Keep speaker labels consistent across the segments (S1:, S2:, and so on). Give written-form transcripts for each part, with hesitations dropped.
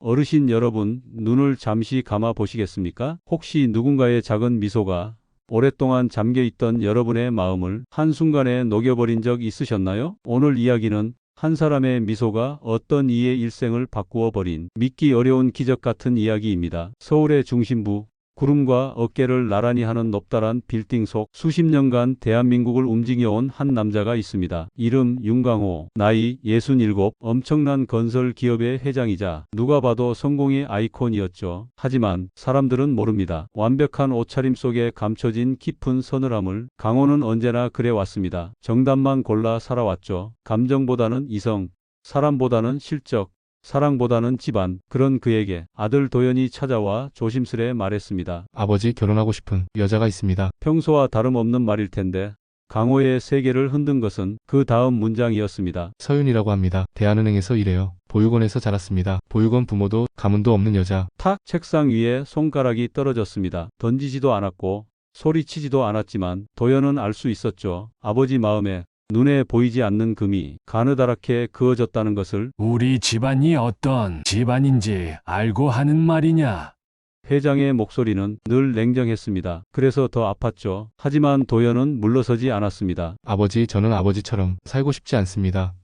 S1: 어르신 여러분, 눈을 잠시 감아 보시겠습니까? 혹시 누군가의 작은 미소가 오랫동안 잠겨있던 여러분의 마음을 한순간에 녹여버린 적 있으셨나요? 오늘 이야기는 한 사람의 미소가 어떤 이의 일생을 바꾸어 버린 믿기 어려운 기적 같은 이야기입니다. 서울의 중심부, 구름과 어깨를 나란히 하는 높다란 빌딩 속 수십 년간 대한민국을 움직여온 한 남자가 있습니다. 이름 윤강호, 나이 67, 엄청난 건설 기업의 회장이자 누가 봐도 성공의 아이콘이었죠. 하지만 사람들은 모릅니다. 완벽한 옷차림 속에 감춰진 깊은 서늘함을. 강호는 언제나 그래왔습니다. 정답만 골라 살아왔죠. 감정보다는 이성, 사람보다는 실적, 사랑보다는 집안. 그런 그에게 아들 도연이 찾아와 조심스레 말했습니다.
S2: 아버지, 결혼하고 싶은 여자가 있습니다.
S1: 평소와 다름없는 말일 텐데 강호의 세계를 흔든 것은 그 다음 문장이었습니다.
S2: 서윤이라고 합니다. 대한은행에서 일해요. 보육원에서 자랐습니다. 보육원 부모도 가문도 없는 여자.
S1: 탁! 책상 위에 손가락이 떨어졌습니다. 던지지도 않았고 소리치지도 않았지만 도연은 알 수 있었죠. 아버지 마음에 눈에 보이지 않는 금이 가느다랗게 그어졌다는 것을.
S3: 우리 집안이 어떤 집안인지 알고 하는 말이냐?
S1: 회장의 목소리는 늘 냉정했습니다. 그래서 더 아팠죠. 하지만 도연은 물러서지 않았습니다.
S2: 아버지, 저는 아버지처럼 살고 싶지 않습니다.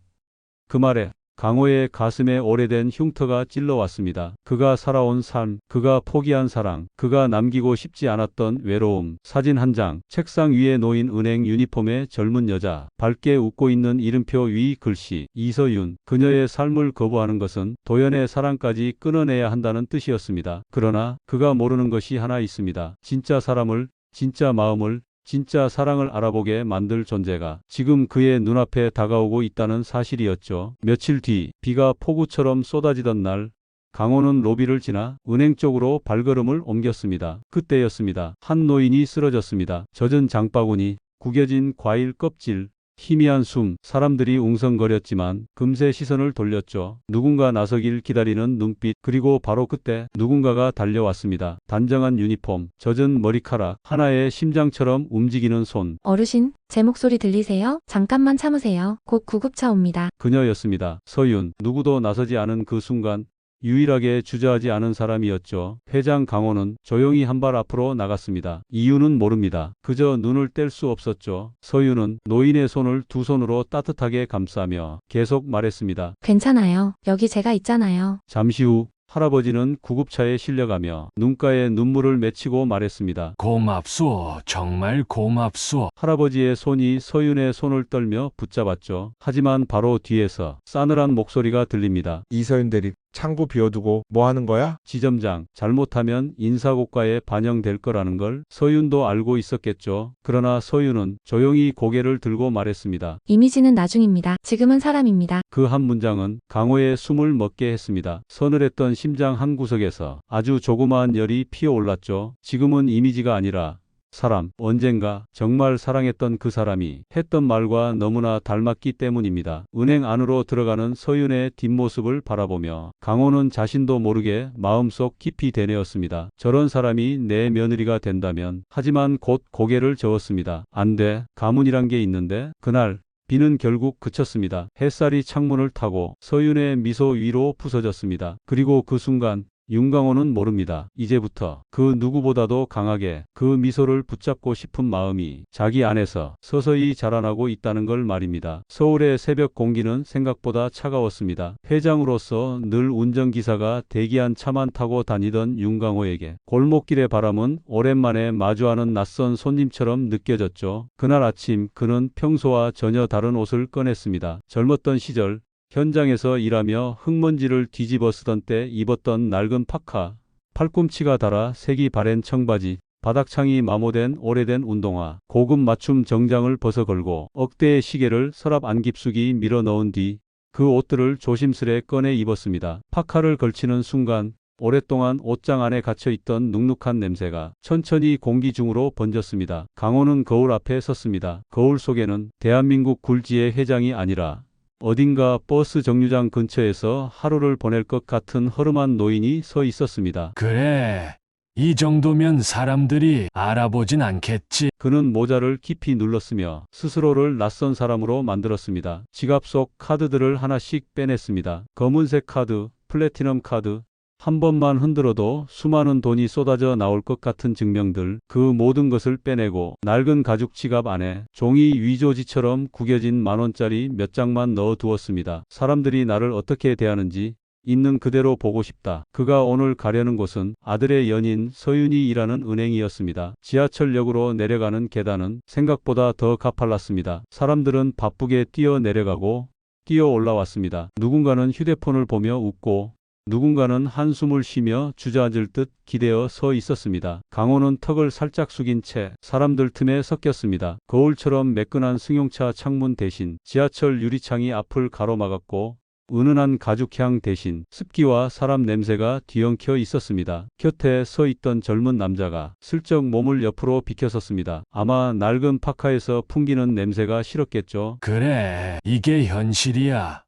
S1: 그 말에 강호의 가슴에 오래된 흉터가 찔러왔습니다. 그가 살아온 삶, 그가 포기한 사랑, 그가 남기고 싶지 않았던 외로움. 사진 한 장, 책상 위에 놓인 은행 유니폼의 젊은 여자, 밝게 웃고 있는 이름표 위 글씨, 이서윤. 그녀의 삶을 거부하는 것은 도연의 사랑까지 끊어내야 한다는 뜻이었습니다. 그러나 그가 모르는 것이 하나 있습니다. 진짜 사람을, 진짜 마음을, 진짜 사랑을 알아보게 만들 존재가 지금 그의 눈앞에 다가오고 있다는 사실이었죠. 며칠 뒤 비가 폭우처럼 쏟아지던 날 강호는 로비를 지나 은행 쪽으로 발걸음을 옮겼습니다. 그때였습니다. 한 노인이 쓰러졌습니다. 젖은 장바구니, 구겨진 과일 껍질, 희미한 숨. 사람들이 웅성거렸지만 금세 시선을 돌렸죠. 누군가 나서길 기다리는 눈빛. 그리고 바로 그때 누군가가 달려왔습니다. 단정한 유니폼, 젖은 머리카락, 하나의 심장처럼 움직이는 손.
S4: 어르신, 제 목소리 들리세요? 잠깐만 참으세요. 곧 구급차 옵니다.
S1: 그녀였습니다. 서윤. 누구도 나서지 않은 그 순간 유일하게 주저하지 않은 사람이었죠. 회장 강호는 조용히 한 발 앞으로 나갔습니다. 이유는 모릅니다. 그저 눈을 뗄 수 없었죠. 서윤은 노인의 손을 두 손으로 따뜻하게 감싸며 계속 말했습니다.
S4: 괜찮아요. 여기 제가 있잖아요.
S1: 잠시 후 할아버지는 구급차에 실려가며 눈가에 눈물을 맺히고 말했습니다.
S3: 고맙소. 정말 고맙소.
S1: 할아버지의 손이 서윤의 손을 떨며 붙잡았죠. 하지만 바로 뒤에서 싸늘한 목소리가 들립니다.
S5: 이서윤 대리, 창구 비워두고 뭐 하는 거야?
S1: 지점장, 잘못하면 인사고과에 반영될 거라는 걸 서윤도 알고 있었겠죠. 그러나 서윤은 조용히 고개를 들고 말했습니다.
S4: 이미지는 나중입니다. 지금은 사람입니다.
S1: 그 한 문장은 강호의 숨을 멎게 했습니다. 서늘했던 심장 한 구석에서 아주 조그마한 열이 피어올랐죠. 지금은 이미지가 아니라 사람. 언젠가 정말 사랑했던 그 사람이 했던 말과 너무나 닮았기 때문입니다. 은행 안으로 들어가는 서윤의 뒷모습을 바라보며 강호는 자신도 모르게 마음속 깊이 되뇌었습니다. 저런 사람이 내 며느리가 된다면. 하지만 곧 고개를 저었습니다. 안 돼. 가문이란 게 있는데. 그날 비는 결국 그쳤습니다. 햇살이 창문을 타고 서윤의 미소 위로 부서졌습니다. 그리고 그 순간 윤강호는 모릅니다. 이제부터 그 누구보다도 강하게 그 미소를 붙잡고 싶은 마음이 자기 안에서 서서히 자라나고 있다는 걸 말입니다. 서울의 새벽 공기는 생각보다 차가웠습니다. 회장으로서 늘 운전기사가 대기한 차만 타고 다니던 윤강호에게 골목길의 바람은 오랜만에 마주하는 낯선 손님처럼 느껴졌죠. 그날 아침 그는 평소와 전혀 다른 옷을 꺼냈습니다. 젊었던 시절 현장에서 일하며 흙먼지를 뒤집어 쓰던 때 입었던 낡은 파카, 팔꿈치가 닳아 색이 바랜 청바지, 바닥창이 마모된 오래된 운동화, 고급 맞춤 정장을 벗어 걸고 억대의 시계를 서랍 안 깊숙이 밀어 넣은 뒤 그 옷들을 조심스레 꺼내 입었습니다. 파카를 걸치는 순간 오랫동안 옷장 안에 갇혀있던 눅눅한 냄새가 천천히 공기 중으로 번졌습니다. 강호는 거울 앞에 섰습니다. 거울 속에는 대한민국 굴지의 회장이 아니라 어딘가 버스 정류장 근처에서 하루를 보낼 것 같은 허름한 노인이 서 있었습니다.
S3: 그래. 이 정도면 사람들이 알아보진 않겠지.
S1: 그는 모자를 깊이 눌렀으며 스스로를 낯선 사람으로 만들었습니다. 지갑 속 카드들을 하나씩 빼냈습니다. 검은색 카드, 플래티넘 카드, 한 번만 흔들어도 수많은 돈이 쏟아져 나올 것 같은 증명들, 그 모든 것을 빼내고 낡은 가죽 지갑 안에 종이 위조지처럼 구겨진 10,000원짜리 몇 장만 넣어 두었습니다. 사람들이 나를 어떻게 대하는지 있는 그대로 보고 싶다. 그가 오늘 가려는 곳은 아들의 연인 서윤이 일하는 은행이었습니다. 지하철역으로 내려가는 계단은 생각보다 더 가팔랐습니다. 사람들은 바쁘게 뛰어 내려가고 뛰어 올라왔습니다. 누군가는 휴대폰을 보며 웃고 누군가는 한숨을 쉬며 주저앉을 듯 기대어 서 있었습니다. 강호는 턱을 살짝 숙인 채 사람들 틈에 섞였습니다. 거울처럼 매끈한 승용차 창문 대신 지하철 유리창이 앞을 가로막았고 은은한 가죽향 대신 습기와 사람 냄새가 뒤엉켜 있었습니다. 곁에 서 있던 젊은 남자가 슬쩍 몸을 옆으로 비켜섰습니다. 아마 낡은 파카에서 풍기는 냄새가 싫었겠죠.
S3: 그래, 이게 현실이야.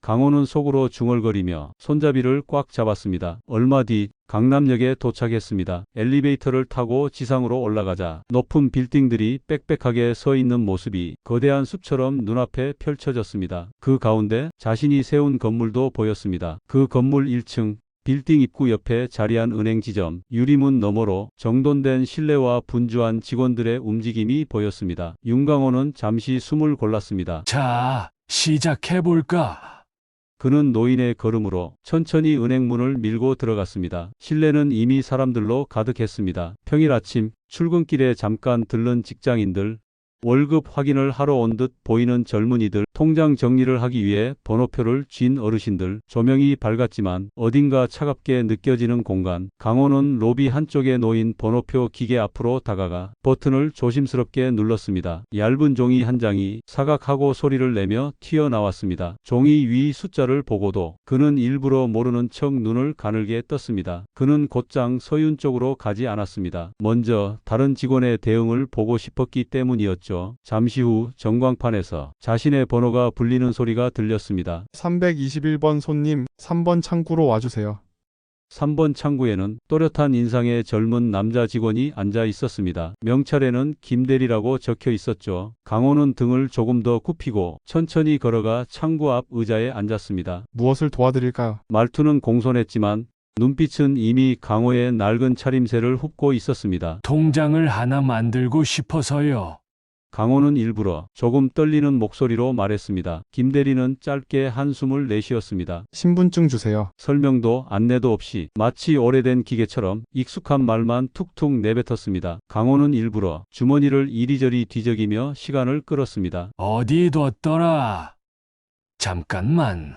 S1: 강호는 속으로 중얼거리며 손잡이를 꽉 잡았습니다. 얼마 뒤 강남역에 도착했습니다. 엘리베이터를 타고 지상으로 올라가자 높은 빌딩들이 빽빽하게 서 있는 모습이 거대한 숲처럼 눈앞에 펼쳐졌습니다. 그 가운데 자신이 세운 건물도 보였습니다. 그 건물 1층 빌딩 입구 옆에 자리한 은행 지점, 유리문 너머로 정돈된 실내와 분주한 직원들의 움직임이 보였습니다. 윤강호는 잠시 숨을 골랐습니다.
S3: 자, 시작해볼까?
S1: 그는 노인의 걸음으로 천천히 은행문을 밀고 들어갔습니다. 실내는 이미 사람들로 가득했습니다. 평일 아침 출근길에 잠깐 들른 직장인들, 월급 확인을 하러 온 듯 보이는 젊은이들, 통장 정리를 하기 위해 번호표를 쥔 어르신들, 조명이 밝았지만 어딘가 차갑게 느껴지는 공간. 강호는 로비 한쪽에 놓인 번호표 기계 앞으로 다가가 버튼을 조심스럽게 눌렀습니다. 얇은 종이 한 장이 사각하고 소리를 내며 튀어나왔습니다. 종이 위 숫자를 보고도 그는 일부러 모르는 척 눈을 가늘게 떴습니다. 그는 곧장 서윤 쪽으로 가지 않았습니다. 먼저 다른 직원의 대응을 보고 싶었기 때문이었죠. 잠시 후 전광판에서 자신의 번호가 불리는 소리가 들렸습니다.
S6: 321번 손님, 3번 창구로 와주세요.
S1: 3번 창구에는 또렷한 인상의 젊은 남자 직원이 앉아 있었습니다. 명찰에는 김대리라고 적혀 있었죠. 강호는 등을 조금 더 굽히고 천천히 걸어가 창구 앞 의자에 앉았습니다.
S6: 무엇을 도와드릴까요?
S1: 말투는 공손했지만 눈빛은 이미 강호의 낡은 차림새를 훑고 있었습니다.
S3: 통장을 하나 만들고 싶어서요.
S1: 강호는 일부러 조금 떨리는 목소리로 말했습니다. 김대리는 짧게 한숨을 내쉬었습니다.
S6: 신분증 주세요.
S1: 설명도 안내도 없이 마치 오래된 기계처럼 익숙한 말만 툭툭 내뱉었습니다. 강호는 일부러 주머니를 이리저리 뒤적이며 시간을 끌었습니다.
S3: 어디 뒀더라? 잠깐만.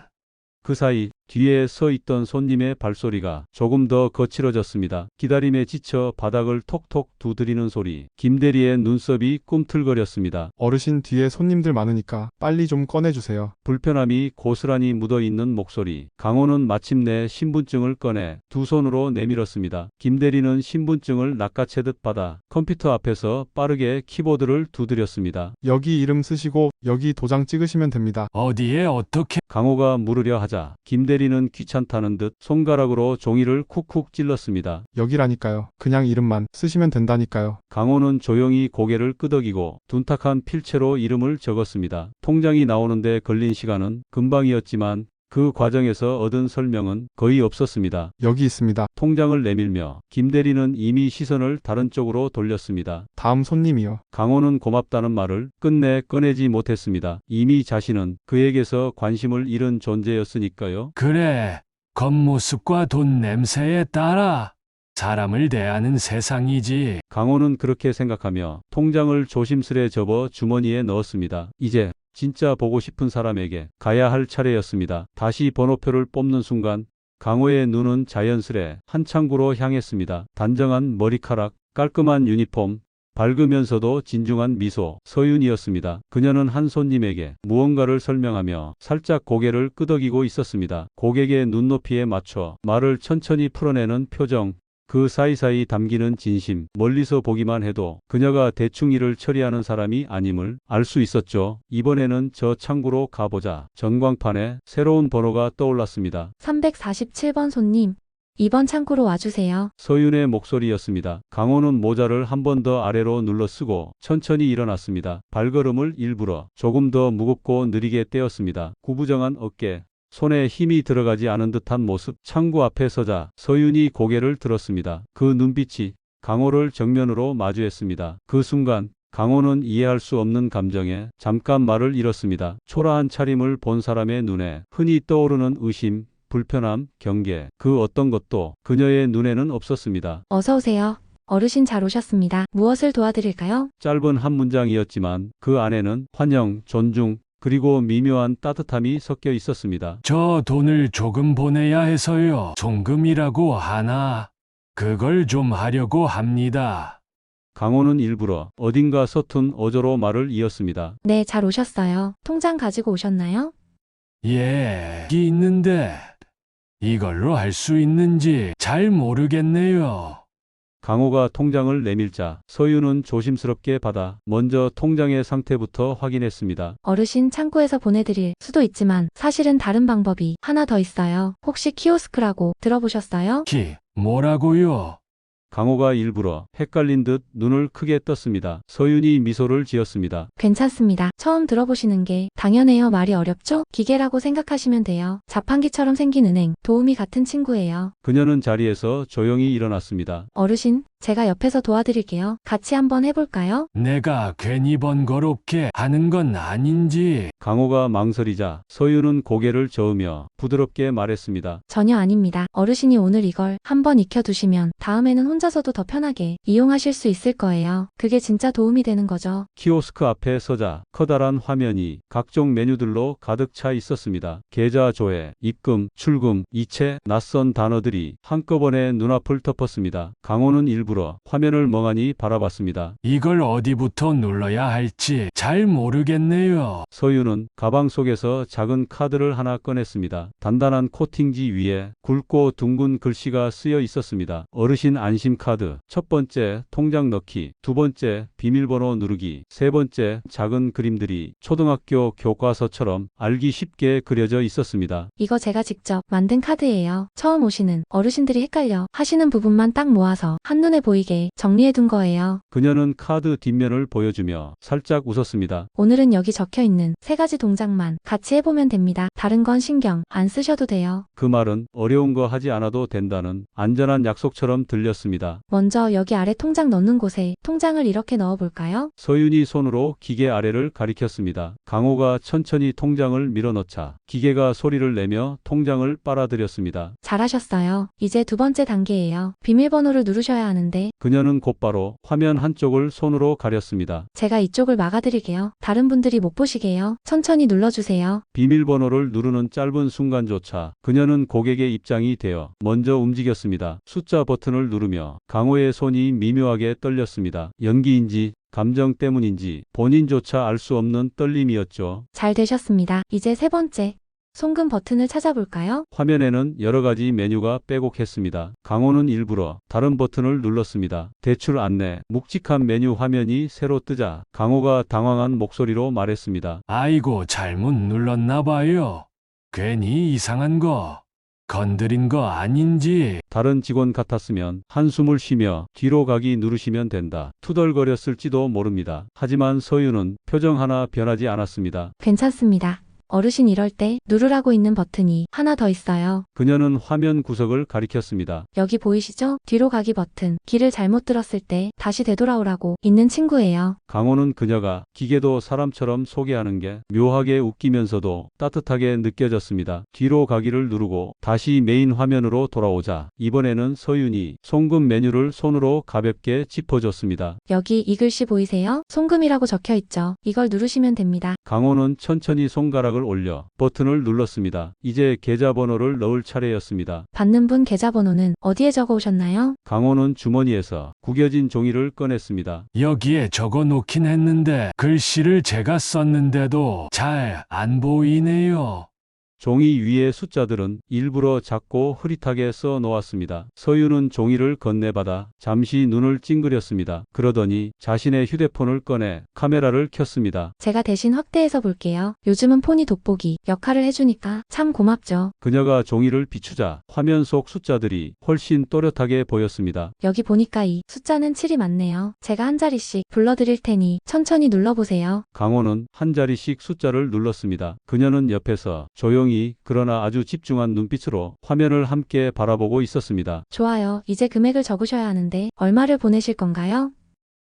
S1: 그 사이 뒤에 서 있던 손님의 발소리가 조금 더 거칠어졌습니다. 기다림에 지쳐 바닥을 톡톡 두드리는 소리. 김대리의 눈썹이 꿈틀거렸습니다.
S6: 어르신 뒤에 손님들 많으니까 빨리 좀 꺼내주세요.
S1: 불편함이 고스란히 묻어있는 목소리. 강호는 마침내 신분증을 꺼내 두 손으로 내밀었습니다. 김대리는 신분증을 낚아채듯 받아 컴퓨터 앞에서 빠르게 키보드를 두드렸습니다.
S6: 여기 이름 쓰시고 여기 도장 찍으시면 됩니다.
S3: 어디에 어떻게?
S1: 강호가 물으려 하자 김대리는 귀찮다는 듯 손가락으로 종이를 쿡쿡 찔렀습니다.
S6: 여기라니까요. 그냥 이름만 쓰시면 된다니까요.
S1: 강호는 조용히 고개를 끄덕이고 둔탁한 필체로 이름을 적었습니다. 통장이 나오는데 걸린 시간은 금방이었지만 그 과정에서 얻은 설명은 거의 없었습니다.
S6: 여기 있습니다.
S1: 통장을 내밀며 김대리는 이미 시선을 다른 쪽으로 돌렸습니다.
S6: 다음 손님이요.
S1: 강호는 고맙다는 말을 끝내 꺼내지 못했습니다. 이미 자신은 그에게서 관심을 잃은 존재였으니까요.
S3: 그래, 겉모습과 돈 냄새에 따라 사람을 대하는 세상이지.
S1: 강호는 그렇게 생각하며 통장을 조심스레 접어 주머니에 넣었습니다. 이제 진짜 보고 싶은 사람에게 가야 할 차례였습니다. 다시 번호표를 뽑는 순간 강호의 눈은 자연스레 한 창구로 향했습니다. 단정한 머리카락, 깔끔한 유니폼, 밝으면서도 진중한 미소, 서윤이었습니다. 그녀는 한 손님에게 무언가를 설명하며 살짝 고개를 끄덕이고 있었습니다. 고객의 눈높이에 맞춰 말을 천천히 풀어내는 표정, 그 사이사이 담기는 진심, 멀리서 보기만 해도 그녀가 대충 일을 처리하는 사람이 아님을 알 수 있었죠. 이번에는 저 창구로 가보자. 전광판에 새로운 번호가 떠올랐습니다.
S4: 347번 손님, 2번 창구로 와주세요.
S1: 서윤의 목소리였습니다. 강호는 모자를 한 번 더 아래로 눌러 쓰고 천천히 일어났습니다. 발걸음을 일부러 조금 더 무겁고 느리게 떼었습니다. 구부정한 어깨, 손에 힘이 들어가지 않은 듯한 모습. 창구 앞에 서자 서윤이 고개를 들었습니다. 그 눈빛이 강호를 정면으로 마주했습니다. 그 순간 강호는 이해할 수 없는 감정에 잠깐 말을 잃었습니다. 초라한 차림을 본 사람의 눈에 흔히 떠오르는 의심, 불편함, 경계, 그 어떤 것도 그녀의 눈에는 없었습니다.
S4: 어서 오세요. 어르신 잘 오셨습니다. 무엇을 도와드릴까요?
S1: 짧은 한 문장이었지만 그 안에는 환영, 존중, 그리고 미묘한 따뜻함이 섞여 있었습니다.
S3: 저 돈을 조금 보내야 해서요. 송금이라고 하나? 그걸 좀 하려고 합니다.
S1: 강호는 일부러 어딘가 서툰 어조로 말을 이었습니다.
S4: 네, 잘 오셨어요. 통장 가지고 오셨나요?
S3: 예, 있는데 이걸로 할 수 있는지 잘 모르겠네요.
S1: 강호가 통장을 내밀자 서윤은 조심스럽게 받아 먼저 통장의 상태부터 확인했습니다.
S4: 어르신 창구에서 보내드릴 수도 있지만 사실은 다른 방법이 하나 더 있어요. 혹시 키오스크라고 들어보셨어요?
S3: 뭐라고요?
S1: 강호가 일부러 헷갈린 듯 눈을 크게 떴습니다. 서윤이 미소를 지었습니다.
S4: 괜찮습니다. 처음 들어보시는 게 당연해요. 말이 어렵죠? 기계라고 생각하시면 돼요. 자판기처럼 생긴 은행, 도우미 같은 친구예요.
S1: 그녀는 자리에서 조용히 일어났습니다.
S4: 어르신, 제가 옆에서 도와드릴게요. 같이 한번 해볼까요?
S3: 내가 괜히 번거롭게 하는 건 아닌지.
S1: 강호가 망설이자 서윤은 고개를 저으며 부드럽게 말했습니다.
S4: 전혀 아닙니다. 어르신이 오늘 이걸 한번 익혀두시면 다음에는 혼자서도 더 편하게 이용하실 수 있을 거예요. 그게 진짜 도움이 되는 거죠.
S1: 키오스크 앞에 서자 커다란 화면이 각종 메뉴들로 가득 차 있었습니다. 계좌 조회, 입금, 출금, 이체, 낯선 단어들이 한꺼번에 눈앞을 덮었습니다. 강호는 일부러 화면을 멍하니 바라봤습니다.
S3: 이걸 어디부터 눌러야 할지 잘 모르겠네요.
S1: 서윤은 가방 속에서 작은 카드를 하나 꺼냈습니다. 단단한 코팅지 위에 굵고 둥근 글씨가 쓰여 있었습니다. 어르신 안심카드. 첫 번째 통장 넣기, 두 번째 비밀번호 누르기, 세 번째 작은 그림들이 초등학교 교과서처럼 알기 쉽게 그려져 있었습니다.
S4: 이거 제가 직접 만든 카드예요. 처음 오시는 어르신들이 헷갈려 하시는 부분만 딱 모아서 한눈에 보이게 정리해둔 거예요.
S1: 그녀는 카드 뒷면을 보여주며 살짝 웃었습니다.
S4: 오늘은 여기 적혀있는 3가지 동작만 같이 해보면 됩니다. 다른 건 신경 안 쓰셔도 돼요.
S1: 그 말은 어려운 거 하지 않아도 된다는 안전한 약속처럼 들렸습니다.
S4: 먼저 여기 아래 통장 넣는 곳에 통장을 이렇게 넣어볼까요?
S1: 서윤이 손으로 기계 아래를 가리켰습니다. 강호가 천천히 통장을 밀어넣자 기계가 소리를 내며 통장을 빨아들였습니다.
S4: 잘하셨어요. 이제 두 번째 단계예요. 비밀번호를 누르셔야 하는데
S1: 그녀는 곧바로 화면 한쪽을 손으로 가렸습니다.
S4: 제가 이쪽을 막아드릴게요. 다른 분들이 못 보시게요. 천천히 눌러주세요.
S1: 비밀번호를 누르는 짧은 순간조차 그녀는 고객의 입장이 되어 먼저 움직였습니다. 숫자 버튼을 누르며 강호의 손이 미묘하게 떨렸습니다. 연기인지 감정 때문인지 본인조차 알 수 없는 떨림이었죠.
S4: 잘 되셨습니다. 이제 세 번째. 송금 버튼을 찾아볼까요?
S1: 화면에는 여러 가지 메뉴가 빼곡했습니다. 강호는 일부러 다른 버튼을 눌렀습니다. 대출 안내, 묵직한 메뉴 화면이 새로 뜨자 강호가 당황한 목소리로 말했습니다.
S3: 아이고, 잘못 눌렀나 봐요. 괜히 이상한 거 건드린 거 아닌지.
S1: 다른 직원 같았으면 한숨을 쉬며 뒤로 가기 누르시면 된다. 투덜거렸을지도 모릅니다. 하지만 서윤은 표정 하나 변하지 않았습니다.
S4: 괜찮습니다. 어르신 이럴 때 누르라고 있는 버튼이 하나 더 있어요.
S1: 그녀는 화면 구석을 가리켰습니다.
S4: 여기 보이시죠? 뒤로 가기 버튼. 길을 잘못 들었을 때 다시 되돌아오라고 있는 친구예요.
S1: 강호는 그녀가 기계도 사람처럼 소개하는 게 묘하게 웃기면서도 따뜻하게 느껴졌습니다. 뒤로 가기를 누르고 다시 메인 화면으로 돌아오자 이번에는 서윤이 송금 메뉴를 손으로 가볍게 짚어줬습니다.
S4: 여기 이 글씨 보이세요? 송금이라고 적혀있죠. 이걸 누르시면 됩니다.
S1: 강호는 천천히 손가락을 올려 버튼을 눌렀습니다. 이제 계좌번호를 넣을 차례였습니다.
S4: 받는 분 계좌번호는 어디에 적어 오셨나요?
S1: 강호는 주머니에서 구겨진 종이를 꺼냈습니다.
S3: 여기에 적어 놓긴 했는데 글씨를 제가 썼는데도 잘 안 보이네요.
S1: 종이 위의 숫자들은 일부러 작고 흐릿하게 써 놓았습니다. 서윤은 종이를 건네받아 잠시 눈을 찡그렸습니다. 그러더니 자신의 휴대폰을 꺼내 카메라를 켰습니다.
S4: 제가 대신 확대해서 볼게요. 요즘은 폰이 돋보기 역할을 해주니까 참 고맙죠.
S1: 그녀가 종이를 비추자 화면 속 숫자들이 훨씬 또렷하게 보였습니다.
S4: 여기 보니까 이 숫자는 7이 맞네요. 제가 한 자리씩 불러드릴 테니 천천히 눌러보세요.
S1: 강호는 한 자리씩 숫자를 눌렀습니다. 그녀는 옆에서 조용히 조용히 그러나 아주 집중한 눈빛으로 화면을 함께 바라보고 있었습니다.
S4: 좋아요. 이제 금액을 적으셔야 하는데 얼마를 보내실 건가요?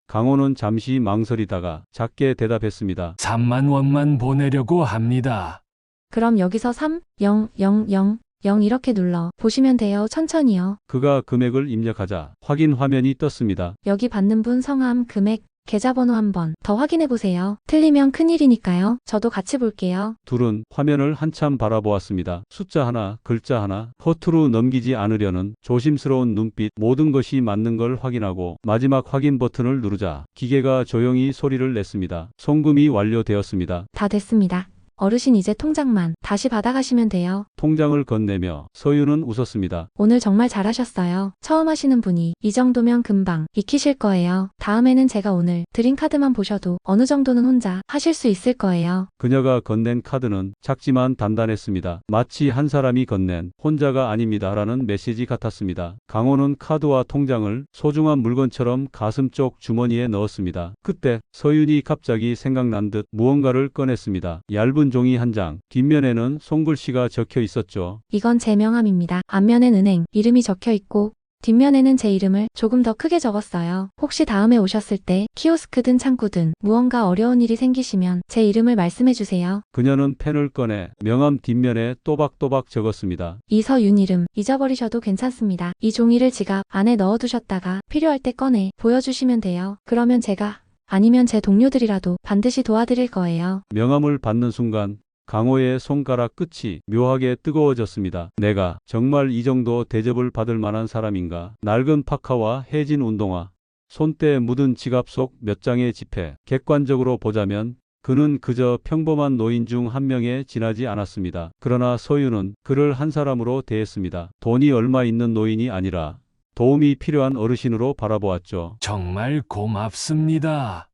S1: 강호는 잠시 망설이다가 작게 대답했습니다.
S3: 3만 원만 보내려고 합니다.
S4: 그럼 여기서 3, 0, 0, 0, 0 이렇게 눌러 보시면 돼요. 천천히요.
S1: 그가 금액을 입력하자 확인 화면이 떴습니다.
S4: 여기 받는 분 성함, 금액, 계좌번호 한번 더 확인해 보세요. 틀리면 큰일이니까요. 저도 같이 볼게요.
S1: 둘은 화면을 한참 바라보았습니다. 숫자 하나, 글자 하나, 허투루 넘기지 않으려는 조심스러운 눈빛, 모든 것이 맞는 걸 확인하고 마지막 확인 버튼을 누르자 기계가 조용히 소리를 냈습니다. 송금이 완료되었습니다.
S4: 다 됐습니다. 어르신 이제 통장만 다시 받아가시면 돼요.
S1: 통장을 건네며 서윤은 웃었습니다.
S4: 오늘 정말 잘하셨어요. 처음 하시는 분이 이 정도면 금방 익히실 거예요. 다음에는 제가 오늘 드린 카드만 보셔도 어느 정도는 혼자 하실 수 있을 거예요.
S1: 그녀가 건넨 카드는 작지만 단단했습니다. 마치 한 사람이 건넨 혼자가 아닙니다라는 메시지 같았습니다. 강호는 카드와 통장을 소중한 물건처럼 가슴 쪽 주머니에 넣었습니다. 그때 서윤이 갑자기 생각난 듯 무언가를 꺼냈습니다. 얇은 종이 한 장, 뒷면에는 손글씨가 적혀 있었죠.
S4: 이건 제 명함입니다. 앞면엔 은행 이름이 적혀 있고 뒷면에는 제 이름을 조금 더 크게 적었어요. 혹시 다음에 오셨을 때 키오스크든 창구든 무언가 어려운 일이 생기시면 제 이름을 말씀해 주세요.
S1: 그녀는 펜을 꺼내 명함 뒷면에 또박또박 적었습니다.
S4: 이서윤 이름 잊어버리셔도 괜찮습니다. 이 종이를 지갑 안에 넣어두셨다가 필요할 때 꺼내 보여주시면 돼요. 그러면 제가 아니면 제 동료들이라도 반드시 도와드릴 거예요.
S1: 명함을 받는 순간 강호의 손가락 끝이 묘하게 뜨거워졌습니다. 내가 정말 이 정도 대접을 받을 만한 사람인가? 낡은 파카와 해진 운동화, 손때에 묻은 지갑 속 몇 장의 지폐. 객관적으로 보자면 그는 그저 평범한 노인 중 한 명에 지나지 않았습니다. 그러나 서윤은 그를 한 사람으로 대했습니다. 돈이 얼마 있는 노인이 아니라 도움이 필요한 어르신으로 바라보았죠.
S3: 정말 고맙습니다.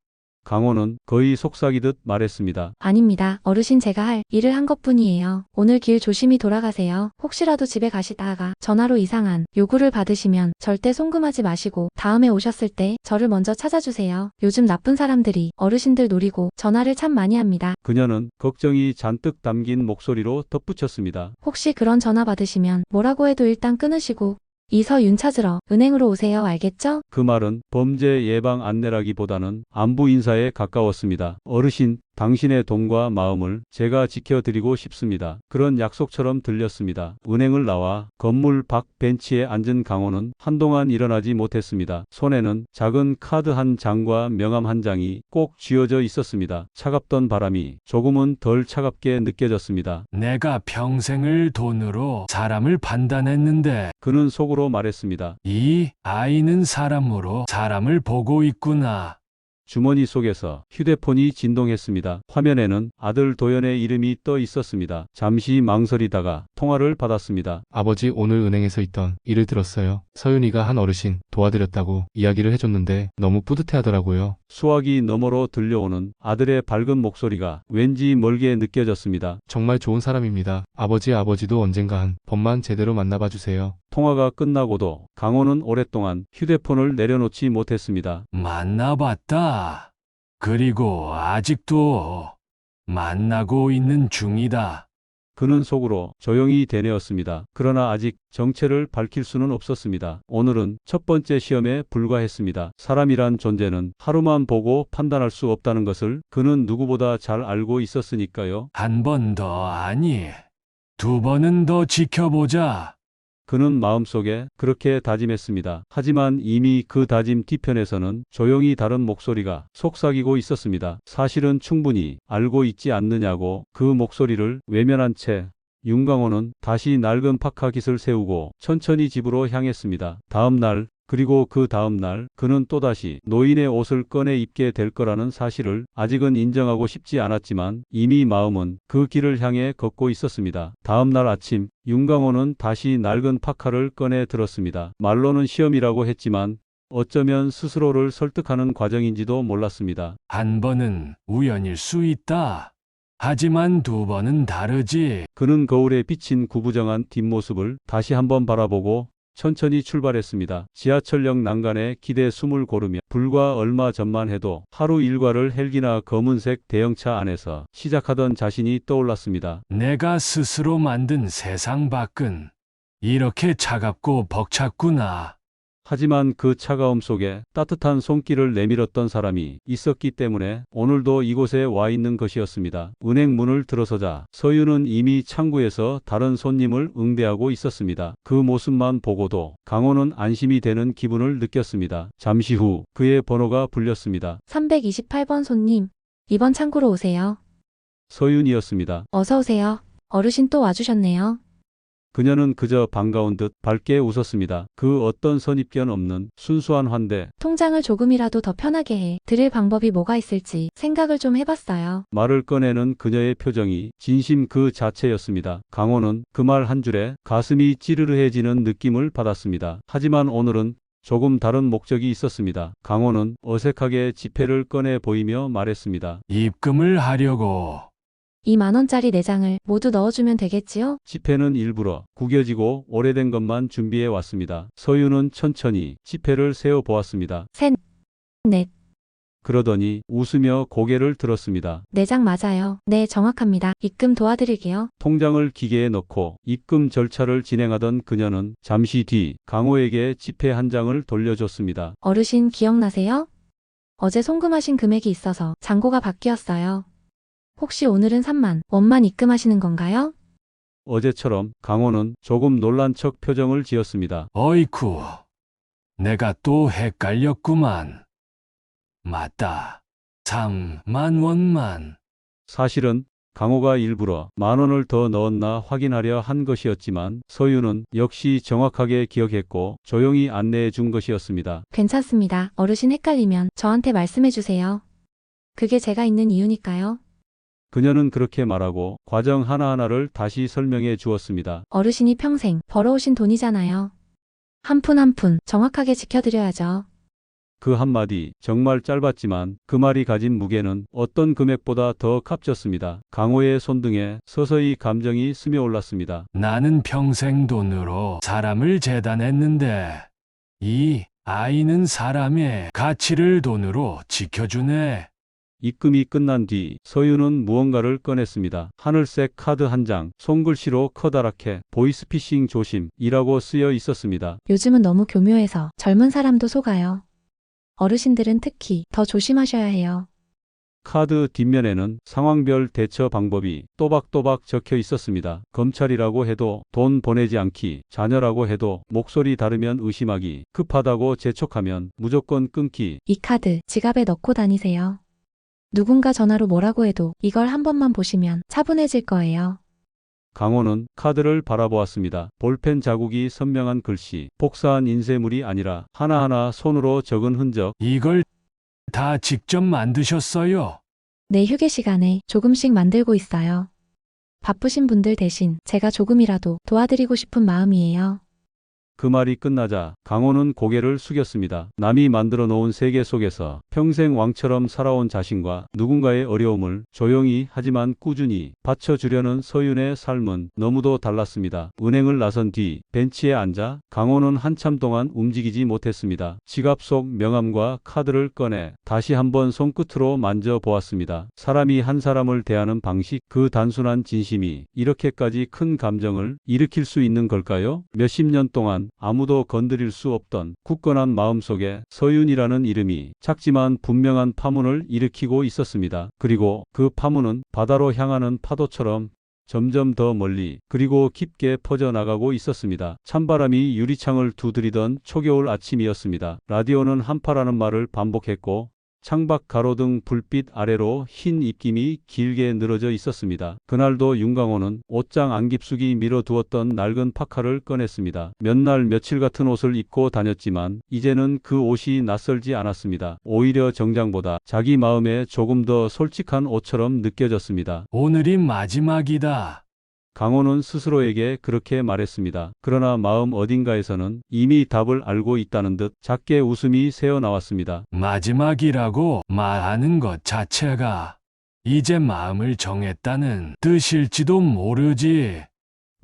S1: 강호는 거의 속삭이듯 말했습니다.
S4: 아닙니다. 어르신 제가 할 일을 한 것뿐이에요. 오늘 길 조심히 돌아가세요. 혹시라도 집에 가시다가 전화로 이상한 요구를 받으시면 절대 송금하지 마시고 다음에 오셨을 때 저를 먼저 찾아주세요. 요즘 나쁜 사람들이 어르신들 노리고 전화를 참 많이 합니다.
S1: 그녀는 걱정이 잔뜩 담긴 목소리로 덧붙였습니다.
S4: 혹시 그런 전화 받으시면 뭐라고 해도 일단 끊으시고 이서윤 찾으러 은행으로 오세요. 알겠죠?
S1: 그 말은 범죄 예방 안내라기보다는 안부 인사에 가까웠습니다. 어르신, 당신의 돈과 마음을 제가 지켜드리고 싶습니다. 그런 약속처럼 들렸습니다. 은행을 나와 건물 밖 벤치에 앉은 강호는 한동안 일어나지 못했습니다. 손에는 작은 카드 한 장과 명함 한 장이 꼭 쥐어져 있었습니다. 차갑던 바람이 조금은 덜 차갑게 느껴졌습니다.
S3: 내가 평생을 돈으로 사람을 판단했는데
S1: 그는 속으로 말했습니다.
S3: 이 아이는 사람으로 사람을 보고 있구나.
S1: 주머니 속에서 휴대폰이 진동했습니다. 화면에는 아들 도연의 이름이 떠 있었습니다. 잠시 망설이다가 통화를 받았습니다.
S2: 아버지 오늘 은행에서 있던 일을 들었어요. 서윤이가 한 어르신 도와드렸다고 이야기를 해줬는데 너무 뿌듯해하더라고요.
S1: 수화기 너머로 들려오는 아들의 밝은 목소리가 왠지 멀게 느껴졌습니다.
S2: 정말 좋은 사람입니다. 아버지도 언젠가 한 번만 제대로 만나봐 주세요.
S1: 통화가 끝나고도 강호는 오랫동안 휴대폰을 내려놓지 못했습니다.
S3: 만나봤다. 그리고 아직도 만나고 있는 중이다.
S1: 그는 속으로 조용히 되뇌었습니다. 그러나 아직 정체를 밝힐 수는 없었습니다. 오늘은 첫 번째 시험에 불과했습니다. 사람이란 존재는 하루만 보고 판단할 수 없다는 것을 그는 누구보다 잘 알고 있었으니까요.
S3: 한 번 더 아니, 두 번은 더 지켜보자.
S1: 그는 마음속에 그렇게 다짐했습니다. 하지만 이미 그 다짐 뒤편에서는 조용히 다른 목소리가 속삭이고 있었습니다. 사실은 충분히 알고 있지 않느냐고. 그 목소리를 외면한 채 윤강호는 다시 낡은 파카깃을 세우고 천천히 집으로 향했습니다. 다음 날 그리고 그 다음 날 그는 또다시 노인의 옷을 꺼내 입게 될 거라는 사실을 아직은 인정하고 싶지 않았지만 이미 마음은 그 길을 향해 걷고 있었습니다. 다음 날 아침 윤강호는 다시 낡은 파카를 꺼내 들었습니다. 말로는 시험이라고 했지만 어쩌면 스스로를 설득하는 과정인지도 몰랐습니다.
S3: 한 번은 우연일 수 있다. 하지만 두 번은 다르지.
S1: 그는 거울에 비친 구부정한 뒷모습을 다시 한번 바라보고 천천히 출발했습니다. 지하철역 난간에 기대 숨을 고르며 불과 얼마 전만 해도 하루 일과를 헬기나 검은색 대형차 안에서 시작하던 자신이 떠올랐습니다.
S3: 내가 스스로 만든 세상 밖은 이렇게 차갑고 벅찼구나.
S1: 하지만 그 차가움 속에 따뜻한 손길을 내밀었던 사람이 있었기 때문에 오늘도 이곳에 와 있는 것이었습니다. 은행 문을 들어서자 서윤은 이미 창구에서 다른 손님을 응대하고 있었습니다. 그 모습만 보고도 강호는 안심이 되는 기분을 느꼈습니다. 잠시 후 그의 번호가 불렸습니다.
S4: 328번 손님, 이번 창구로 오세요.
S1: 서윤이었습니다.
S4: 어서 오세요. 어르신 또 와주셨네요.
S1: 그녀는 그저 반가운 듯 밝게 웃었습니다. 그 어떤 선입견 없는 순수한 환대.
S4: 통장을 조금이라도 더 편하게 해 드릴 방법이 뭐가 있을지 생각을 좀 해봤어요.
S1: 말을 꺼내는 그녀의 표정이 진심 그 자체였습니다. 강호는 그 말 한 줄에 가슴이 찌르르해지는 느낌을 받았습니다. 하지만 오늘은 조금 다른 목적이 있었습니다. 강호는 어색하게 지폐를 꺼내 보이며 말했습니다.
S3: 입금을 하려고.
S4: 2만 원짜리 4장을 모두 넣어주면 되겠지요?
S1: 지폐는 일부러 구겨지고 오래된 것만 준비해 왔습니다. 서윤은 천천히 지폐를 세어 보았습니다.
S4: 셋, 넷,
S1: 그러더니 웃으며 고개를 들었습니다.
S4: 4장 맞아요. 네, 정확합니다. 입금 도와드릴게요.
S1: 통장을 기계에 넣고 입금 절차를 진행하던 그녀는 잠시 뒤 강호에게 지폐 한 장을 돌려줬습니다.
S4: 어르신 기억나세요? 어제 송금하신 금액이 있어서 잔고가 바뀌었어요. 혹시 오늘은 3만 원만 입금하시는 건가요?
S1: 어제처럼 강호는 조금 놀란 척 표정을 지었습니다.
S3: 어이쿠, 내가 또 헷갈렸구만. 맞다. 3만 원만.
S1: 사실은 강호가 일부러 10,000원을 더 넣었나 확인하려 한 것이었지만 서윤은 역시 정확하게 기억했고 조용히 안내해 준 것이었습니다.
S4: 괜찮습니다. 어르신 헷갈리면 저한테 말씀해 주세요. 그게 제가 있는 이유니까요.
S1: 그녀는 그렇게 말하고 과정 하나하나를 다시 설명해 주었습니다.
S4: 어르신이 평생 벌어오신 돈이잖아요. 한 푼 한 푼 정확하게 지켜드려야죠.
S1: 그 한마디 정말 짧았지만 그 말이 가진 무게는 어떤 금액보다 더 값졌습니다. 강호의 손등에 서서히 감정이 스며올랐습니다.
S3: 나는 평생 돈으로 사람을 재단했는데 이 아이는 사람의 가치를 돈으로 지켜주네.
S1: 입금이 끝난 뒤 서윤은 무언가를 꺼냈습니다. 하늘색 카드 한 장, 손글씨로 커다랗게 보이스피싱 조심이라고 쓰여 있었습니다.
S4: 요즘은 너무 교묘해서 젊은 사람도 속아요. 어르신들은 특히 더 조심하셔야 해요.
S1: 카드 뒷면에는 상황별 대처 방법이 또박또박 적혀 있었습니다. 검찰이라고 해도 돈 보내지 않기, 자녀라고 해도 목소리 다르면 의심하기, 급하다고 재촉하면 무조건 끊기.
S4: 이 카드 지갑에 넣고 다니세요. 누군가 전화로 뭐라고 해도 이걸 한 번만 보시면 차분해질 거예요.
S1: 강호는 카드를 바라보았습니다. 볼펜 자국이 선명한 글씨, 복사한 인쇄물이 아니라 하나하나 손으로 적은 흔적.
S3: 이걸 다 직접 만드셨어요?
S4: 내 휴게 시간에 조금씩 만들고 있어요. 바쁘신 분들 대신 제가 조금이라도 도와드리고 싶은 마음이에요.
S1: 그 말이 끝나자 강호는 고개를 숙였습니다. 남이 만들어 놓은 세계 속에서 평생 왕처럼 살아온 자신과 누군가의 어려움을 조용히 하지만 꾸준히 받쳐주려는 서윤의 삶은 너무도 달랐습니다. 은행을 나선 뒤 벤치에 앉아 강호는 한참 동안 움직이지 못했습니다. 지갑 속 명함과 카드를 꺼내 다시 한번 손끝으로 만져보았습니다. 사람이 한 사람을 대하는 방식, 그 단순한 진심이 이렇게까지 큰 감정을 일으킬 수 있는 걸까요? 몇십 년 동안 아무도 건드릴 수 없던 굳건한 마음속에 서윤이라는 이름이 작지만 분명한 파문을 일으키고 있었습니다. 그리고 그 파문은 바다로 향하는 파도처럼 점점 더 멀리 그리고 깊게 퍼져나가고 있었습니다. 찬바람이 유리창을 두드리던 초겨울 아침이었습니다. 라디오는 한파라는 말을 반복했고 창밖 가로등 불빛 아래로 흰 입김이 길게 늘어져 있었습니다. 그날도 윤강호는 옷장 안깊숙이 밀어두었던 낡은 파카를 꺼냈습니다. 몇 날 며칠 같은 옷을 입고 다녔지만 이제는 그 옷이 낯설지 않았습니다. 오히려 정장보다 자기 마음에 조금 더 솔직한 옷처럼 느껴졌습니다.
S3: 오늘이 마지막이다.
S1: 강호는 스스로에게 그렇게 말했습니다. 그러나 마음 어딘가에서는 이미 답을 알고 있다는 듯 작게 웃음이 새어나왔습니다.
S3: 마지막이라고 말하는 것 자체가 이제 마음을 정했다는 뜻일지도 모르지.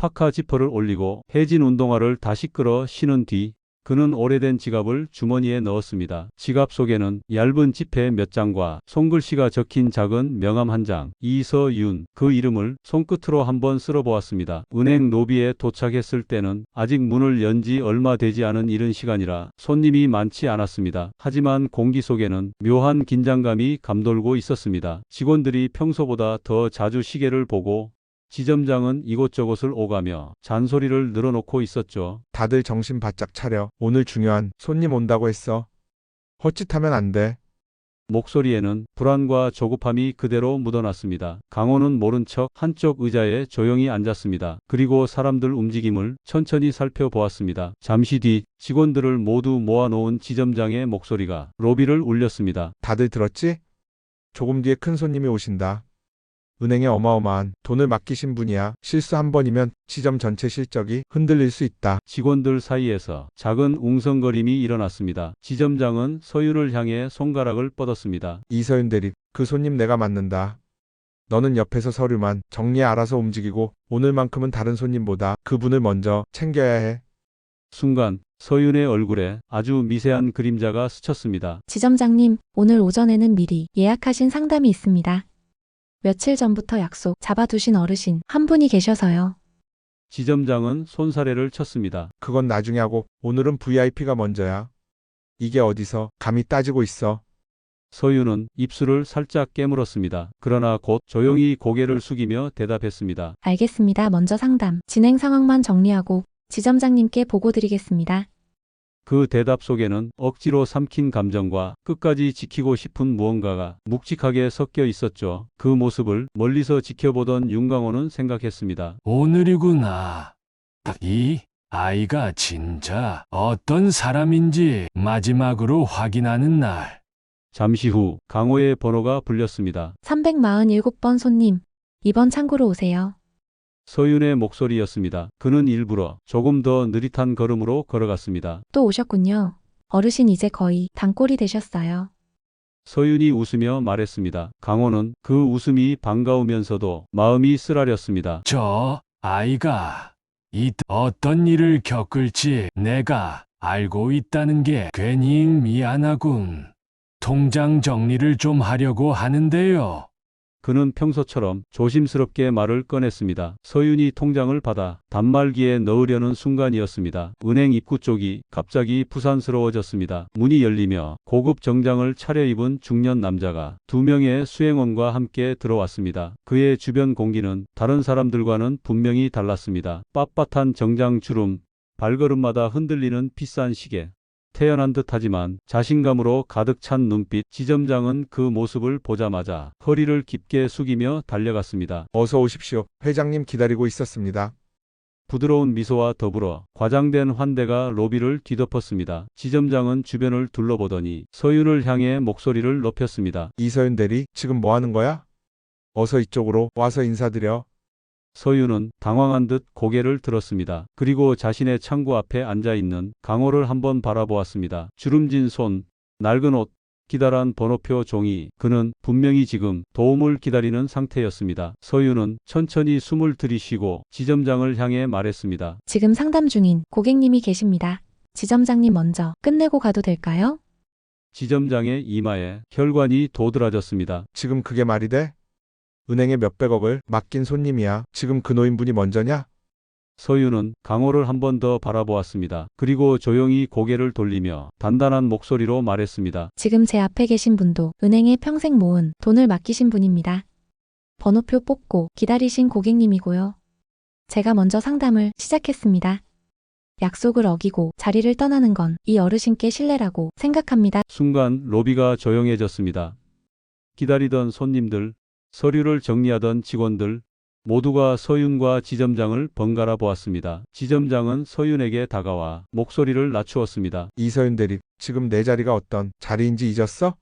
S1: 파카 지퍼를 올리고 해진 운동화를 다시 끌어 신은 뒤 그는 오래된 지갑을 주머니에 넣었습니다. 지갑 속에는 얇은 지폐 몇 장과 손글씨가 적힌 작은 명함 한 장. 이서윤. 그 이름을 손끝으로 한번 쓸어보았습니다. 은행 로비에 도착했을 때는 아직 문을 연 지 얼마 되지 않은 이른 시간이라 손님이 많지 않았습니다. 하지만 공기 속에는 묘한 긴장감이 감돌고 있었습니다. 직원들이 평소보다 더 자주 시계를 보고 지점장은 이곳저곳을 오가며 잔소리를 늘어놓고 있었죠.
S5: 다들 정신 바짝 차려. 오늘 중요한 손님 온다고 했어. 헛짓하면 안 돼.
S1: 목소리에는 불안과 조급함이 그대로 묻어났습니다. 강호는 모른 척 한쪽 의자에 조용히 앉았습니다. 그리고 사람들 움직임을 천천히 살펴보았습니다. 잠시 뒤 직원들을 모두 모아놓은 지점장의 목소리가 로비를 울렸습니다.
S5: 다들 들었지? 조금 뒤에 큰 손님이 오신다. 은행에 어마어마한 돈을 맡기신 분이야. 실수 한 번이면 지점 전체 실적이 흔들릴 수 있다.
S1: 직원들 사이에서 작은 웅성거림이 일어났습니다. 지점장은 서윤을 향해 손가락을 뻗었습니다.
S5: 이서윤 대립, 그 손님 내가 맡는다. 너는 옆에서 서류만 정리해 알아서 움직이고 오늘만큼은 다른 손님보다 그분을 먼저 챙겨야 해.
S1: 순간 서윤의 얼굴에 아주 미세한 그림자가 스쳤습니다.
S4: 지점장님, 오늘 오전에는 미리 예약하신 상담이 있습니다. 며칠 전부터 약속 잡아두신 어르신 한 분이 계셔서요.
S1: 지점장은 손사래를 쳤습니다.
S5: 그건 나중에 하고 오늘은 VIP가 먼저야. 이게 어디서 감히 따지고 있어.
S1: 서윤은 입술을 살짝 깨물었습니다. 그러나 곧 조용히 고개를 숙이며 대답했습니다.
S4: 알겠습니다. 먼저 상담 진행 상황만 정리하고 지점장님께 보고 드리겠습니다.
S1: 그 대답 속에는 억지로 삼킨 감정과 끝까지 지키고 싶은 무언가가 묵직하게 섞여 있었죠. 그 모습을 멀리서 지켜보던 윤강호는 생각했습니다.
S3: 오늘이구나. 이 아이가 진짜 어떤 사람인지 마지막으로 확인하는 날.
S1: 잠시 후 강호의 번호가 불렸습니다.
S4: 347번 손님, 이번 창구로 오세요.
S1: 서윤의 목소리였습니다. 그는 일부러 조금 더 느릿한 걸음으로 걸어갔습니다.
S4: 또 오셨군요. 어르신 이제 거의 단골이 되셨어요.
S1: 서윤이 웃으며 말했습니다. 강호는 그 웃음이 반가우면서도 마음이 쓰라렸습니다.
S3: 저 아이가 어떤 일을 겪을지 내가 알고 있다는 게 괜히 미안하군. 통장 정리를 좀 하려고 하는데요.
S1: 그는 평소처럼 조심스럽게 말을 꺼냈습니다. 서윤이 통장을 받아 단말기에 넣으려는 순간이었습니다. 은행 입구 쪽이 갑자기 부산스러워졌습니다. 문이 열리며 고급 정장을 차려입은 중년 남자가 2명의 수행원과 함께 들어왔습니다. 그의 주변 공기는 다른 사람들과는 분명히 달랐습니다. 빳빳한 정장 주름, 발걸음마다 흔들리는 비싼 시계. 태연한 듯하지만 자신감으로 가득 찬 눈빛. 지점장은 그 모습을 보자마자 허리를 깊게 숙이며 달려갔습니다.
S5: 어서 오십시오. 회장님 기다리고 있었습니다.
S1: 부드러운 미소와 더불어 과장된 환대가 로비를 뒤덮었습니다. 지점장은 주변을 둘러보더니 서윤을 향해 목소리를 높였습니다.
S5: 이서윤 대리, 지금 뭐 하는 거야? 어서 이쪽으로 와서 인사드려.
S1: 서윤은 당황한 듯 고개를 들었습니다. 그리고 자신의 창구 앞에 앉아있는 강호를 한번 바라보았습니다. 주름진 손, 낡은 옷, 기다란 번호표 종이. 그는 분명히 지금 도움을 기다리는 상태였습니다. 서윤은 천천히 숨을 들이쉬고 지점장을 향해 말했습니다.
S4: 지금 상담 중인 고객님이 계십니다. 지점장님 먼저 끝내고 가도 될까요?
S1: 지점장의 이마에 혈관이 도드라졌습니다.
S5: 지금 그게 말이 돼? 은행에 몇백억을 맡긴 손님이야. 지금 그 노인분이 먼저냐?
S1: 서윤은 강호를 한 번 더 바라보았습니다. 그리고 조용히 고개를 돌리며 단단한 목소리로 말했습니다.
S4: 지금 제 앞에 계신 분도 은행에 평생 모은 돈을 맡기신 분입니다. 번호표 뽑고 기다리신 고객님이고요. 제가 먼저 상담을 시작했습니다. 약속을 어기고 자리를 떠나는 건 이 어르신께 신뢰라고 생각합니다.
S1: 순간 로비가 조용해졌습니다. 기다리던 손님들, 서류를 정리하던 직원들 모두가 서윤과 지점장을 번갈아 보았습니다. 지점장은 서윤에게 다가와 목소리를 낮추었습니다.
S5: 이서윤 대리, 지금 내 자리가 어떤 자리인지 잊었어?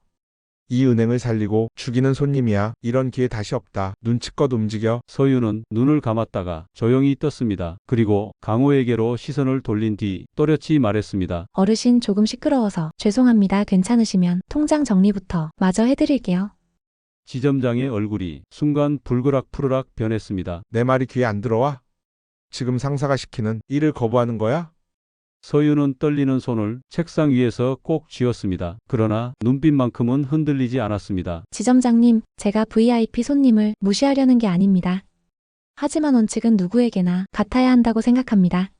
S5: 이 은행을 살리고 죽이는 손님이야. 이런 기회 다시 없다. 눈치껏 움직여.
S1: 서윤은 눈을 감았다가 조용히 떴습니다. 그리고 강호에게로 시선을 돌린 뒤 또렷이 말했습니다.
S4: 어르신 조금 시끄러워서 죄송합니다. 괜찮으시면 통장 정리부터 마저 해드릴게요.
S1: 지점장의 얼굴이 순간 불그락 푸르락 변했습니다.
S5: 내 말이 귀에 안 들어와? 지금 상사가 시키는 일을 거부하는 거야?
S1: 서윤은 떨리는 손을 책상 위에서 꼭 쥐었습니다. 그러나 눈빛만큼은 흔들리지 않았습니다.
S4: 지점장님, 제가 VIP 손님을 무시하려는 게 아닙니다. 하지만 원칙은 누구에게나 같아야 한다고 생각합니다.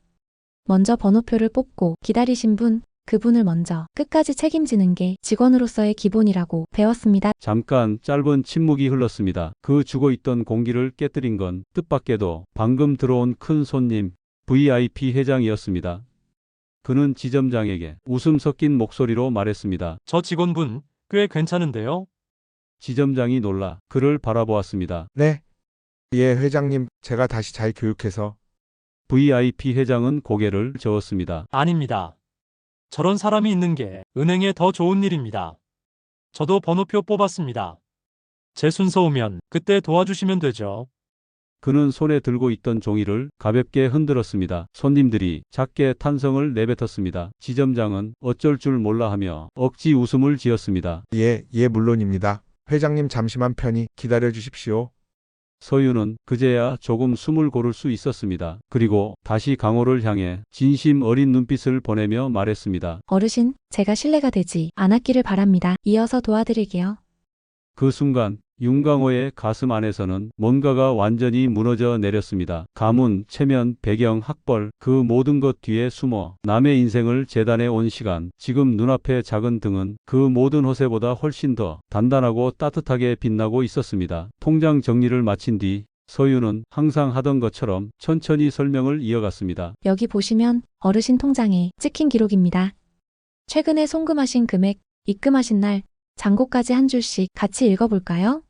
S4: 먼저 번호표를 뽑고 기다리신 분, 그분을 먼저 끝까지 책임지는 게 직원으로서의 기본이라고 배웠습니다.
S1: 잠깐 짧은 침묵이 흘렀습니다. 그 죽어있던 공기를 깨뜨린 건 뜻밖에도 방금 들어온 큰 손님, VIP 회장이었습니다. 그는 지점장에게 웃음 섞인 목소리로 말했습니다.
S7: 저 직원분 꽤 괜찮은데요?
S1: 지점장이 놀라 그를 바라보았습니다.
S5: 네. 예, 회장님, 제가 다시 잘 교육해서.
S1: VIP 회장은 고개를 저었습니다.
S7: 아닙니다. 저런 사람이 있는 게 은행에 더 좋은 일입니다. 저도 번호표 뽑았습니다. 제 순서 오면 그때 도와주시면 되죠.
S1: 그는 손에 들고 있던 종이를 가볍게 흔들었습니다. 손님들이 작게 탄성을 내뱉었습니다. 지점장은 어쩔 줄 몰라 하며 억지 웃음을 지었습니다.
S5: 예, 물론입니다. 회장님 잠시만 편히 기다려 주십시오.
S1: 서윤은 그제야 조금 숨을 고를 수 있었습니다. 그리고 다시 강호를 향해 진심 어린 눈빛을 보내며 말했습니다.
S4: 어르신, 제가 신뢰가 되지 않았기를 바랍니다. 이어서 도와드릴게요.
S1: 그 순간 윤강호의 가슴 안에서는 뭔가가 완전히 무너져 내렸습니다. 가문, 체면, 배경, 학벌, 그 모든 것 뒤에 숨어 남의 인생을 재단해 온 시간, 지금 눈앞의 작은 등은 그 모든 허세보다 훨씬 더 단단하고 따뜻하게 빛나고 있었습니다. 통장 정리를 마친 뒤 서윤은 항상 하던 것처럼 천천히 설명을 이어갔습니다.
S4: 여기 보시면 어르신 통장에 찍힌 기록입니다. 최근에 송금하신 금액, 입금하신 날, 잔고까지 한 줄씩 같이 읽어볼까요?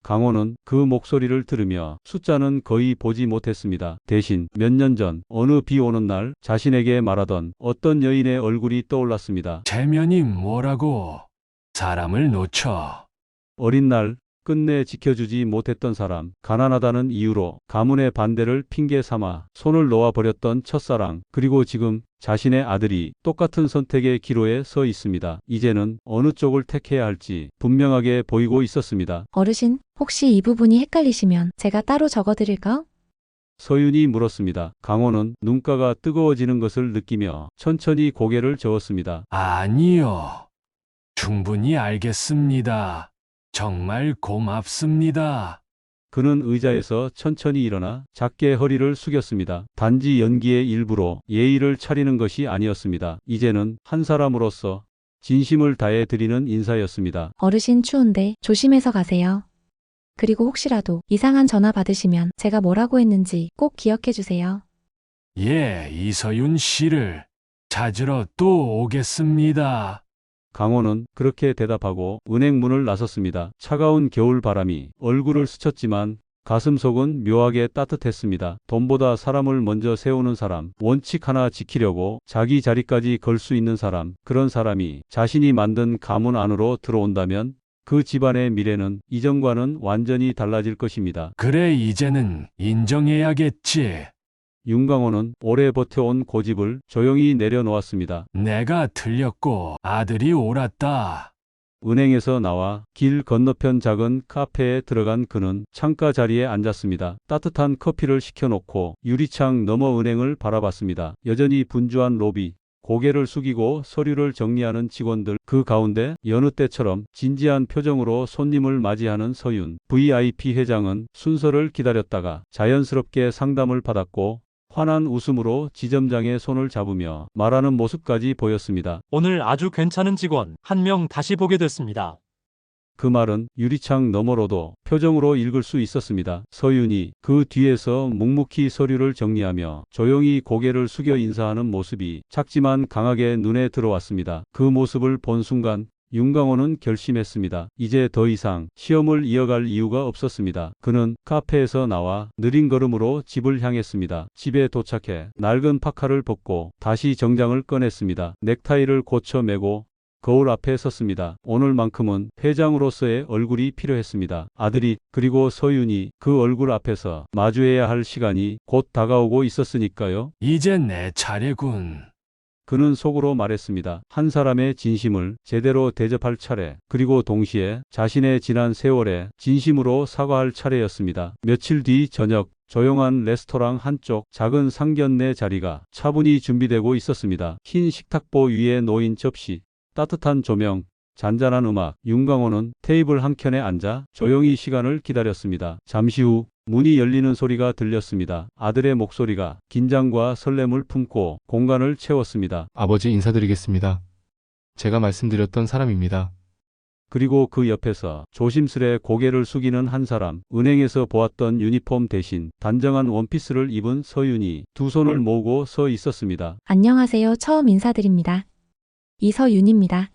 S1: 강호는 그 목소리를 들으며 숫자는 거의 보지 못했습니다. 대신 몇 년 전 어느 비 오는 날 자신에게 말하던 어떤 여인의 얼굴이 떠올랐습니다.
S3: 체면이 뭐라고 사람을 놓쳐.
S1: 어린 날 끝내 지켜주지 못했던 사람, 가난하다는 이유로 가문의 반대를 핑계 삼아 손을 놓아버렸던 첫사랑, 그리고 지금 자신의 아들이 똑같은 선택의 기로에 서 있습니다. 이제는 어느 쪽을 택해야 할지 분명하게 보이고 있었습니다.
S4: 어르신, 혹시 이 부분이 헷갈리시면 제가 따로 적어드릴까?
S1: 서윤이 물었습니다. 강호는 눈가가 뜨거워지는 것을 느끼며 천천히 고개를 저었습니다.
S3: 아니요. 충분히 알겠습니다. 정말 고맙습니다.
S1: 그는 의자에서 천천히 일어나 작게 허리를 숙였습니다. 단지 연기의 일부로 예의를 차리는 것이 아니었습니다. 이제는 한 사람으로서 진심을 다해 드리는 인사였습니다.
S4: 어르신 추운데 조심해서 가세요. 그리고 혹시라도 이상한 전화 받으시면 제가 뭐라고 했는지 꼭 기억해 주세요.
S3: 예, 이서윤 씨를 찾으러 또 오겠습니다.
S1: 강호는 그렇게 대답하고 은행 문을 나섰습니다. 차가운 겨울 바람이 얼굴을 스쳤지만 가슴속은 묘하게 따뜻했습니다. 돈보다 사람을 먼저 세우는 사람, 원칙 하나 지키려고 자기 자리까지 걸 수 있는 사람, 그런 사람이 자신이 만든 가문 안으로 들어온다면 그 집안의 미래는 이전과는 완전히 달라질 것입니다.
S3: 그래, 이제는 인정해야겠지.
S1: 윤강호는 오래 버텨온 고집을 조용히 내려놓았습니다.
S3: 내가 틀렸고 아들이 옳았다.
S1: 은행에서 나와 길 건너편 작은 카페에 들어간 그는 창가 자리에 앉았습니다. 따뜻한 커피를 시켜놓고 유리창 너머 은행을 바라봤습니다. 여전히 분주한 로비, 고개를 숙이고 서류를 정리하는 직원들, 그 가운데 여느 때처럼 진지한 표정으로 손님을 맞이하는 서윤. VIP 회장은 순서를 기다렸다가 자연스럽게 상담을 받았고 환한 웃음으로 지점장의 손을 잡으며 말하는 모습까지 보였습니다.
S7: 오늘 아주 괜찮은 직원 한 명 다시 보게 됐습니다.
S1: 그 말은 유리창 너머로도 표정으로 읽을 수 있었습니다. 서윤이 그 뒤에서 묵묵히 서류를 정리하며 조용히 고개를 숙여 인사하는 모습이 작지만 강하게 눈에 들어왔습니다. 그 모습을 본 순간 윤강호는 결심했습니다. 이제 더 이상 시험을 이어갈 이유가 없었습니다. 그는 카페에서 나와 느린 걸음으로 집을 향했습니다. 집에 도착해 낡은 파카를 벗고 다시 정장을 꺼냈습니다. 넥타이를 고쳐 매고 거울 앞에 섰습니다. 오늘만큼은 회장으로서의 얼굴이 필요했습니다. 아들이 그리고 서윤이 그 얼굴 앞에서 마주해야 할 시간이 곧 다가오고 있었으니까요.
S3: 이제 내 차례군.
S1: 그는 속으로 말했습니다. 한 사람의 진심을 제대로 대접할 차례, 그리고 동시에 자신의 지난 세월에 진심으로 사과할 차례였습니다. 며칠 뒤 저녁, 조용한 레스토랑 한쪽 작은 상견례 자리가 차분히 준비되고 있었습니다. 흰 식탁보 위에 놓인 접시, 따뜻한 조명, 잔잔한 음악. 윤강호는 테이블 한켠에 앉아 조용히 시간을 기다렸습니다. 잠시 후 문이 열리는 소리가 들렸습니다. 아들의 목소리가 긴장과 설렘을 품고 공간을 채웠습니다.
S2: 아버지 인사드리겠습니다. 제가 말씀드렸던 사람입니다.
S1: 그리고 그 옆에서 조심스레 고개를 숙이는 한 사람, 은행에서 보았던 유니폼 대신 단정한 원피스를 입은 서윤이 두 손을 모으고 서 있었습니다.
S4: 안녕하세요. 처음 인사드립니다. 이서윤입니다.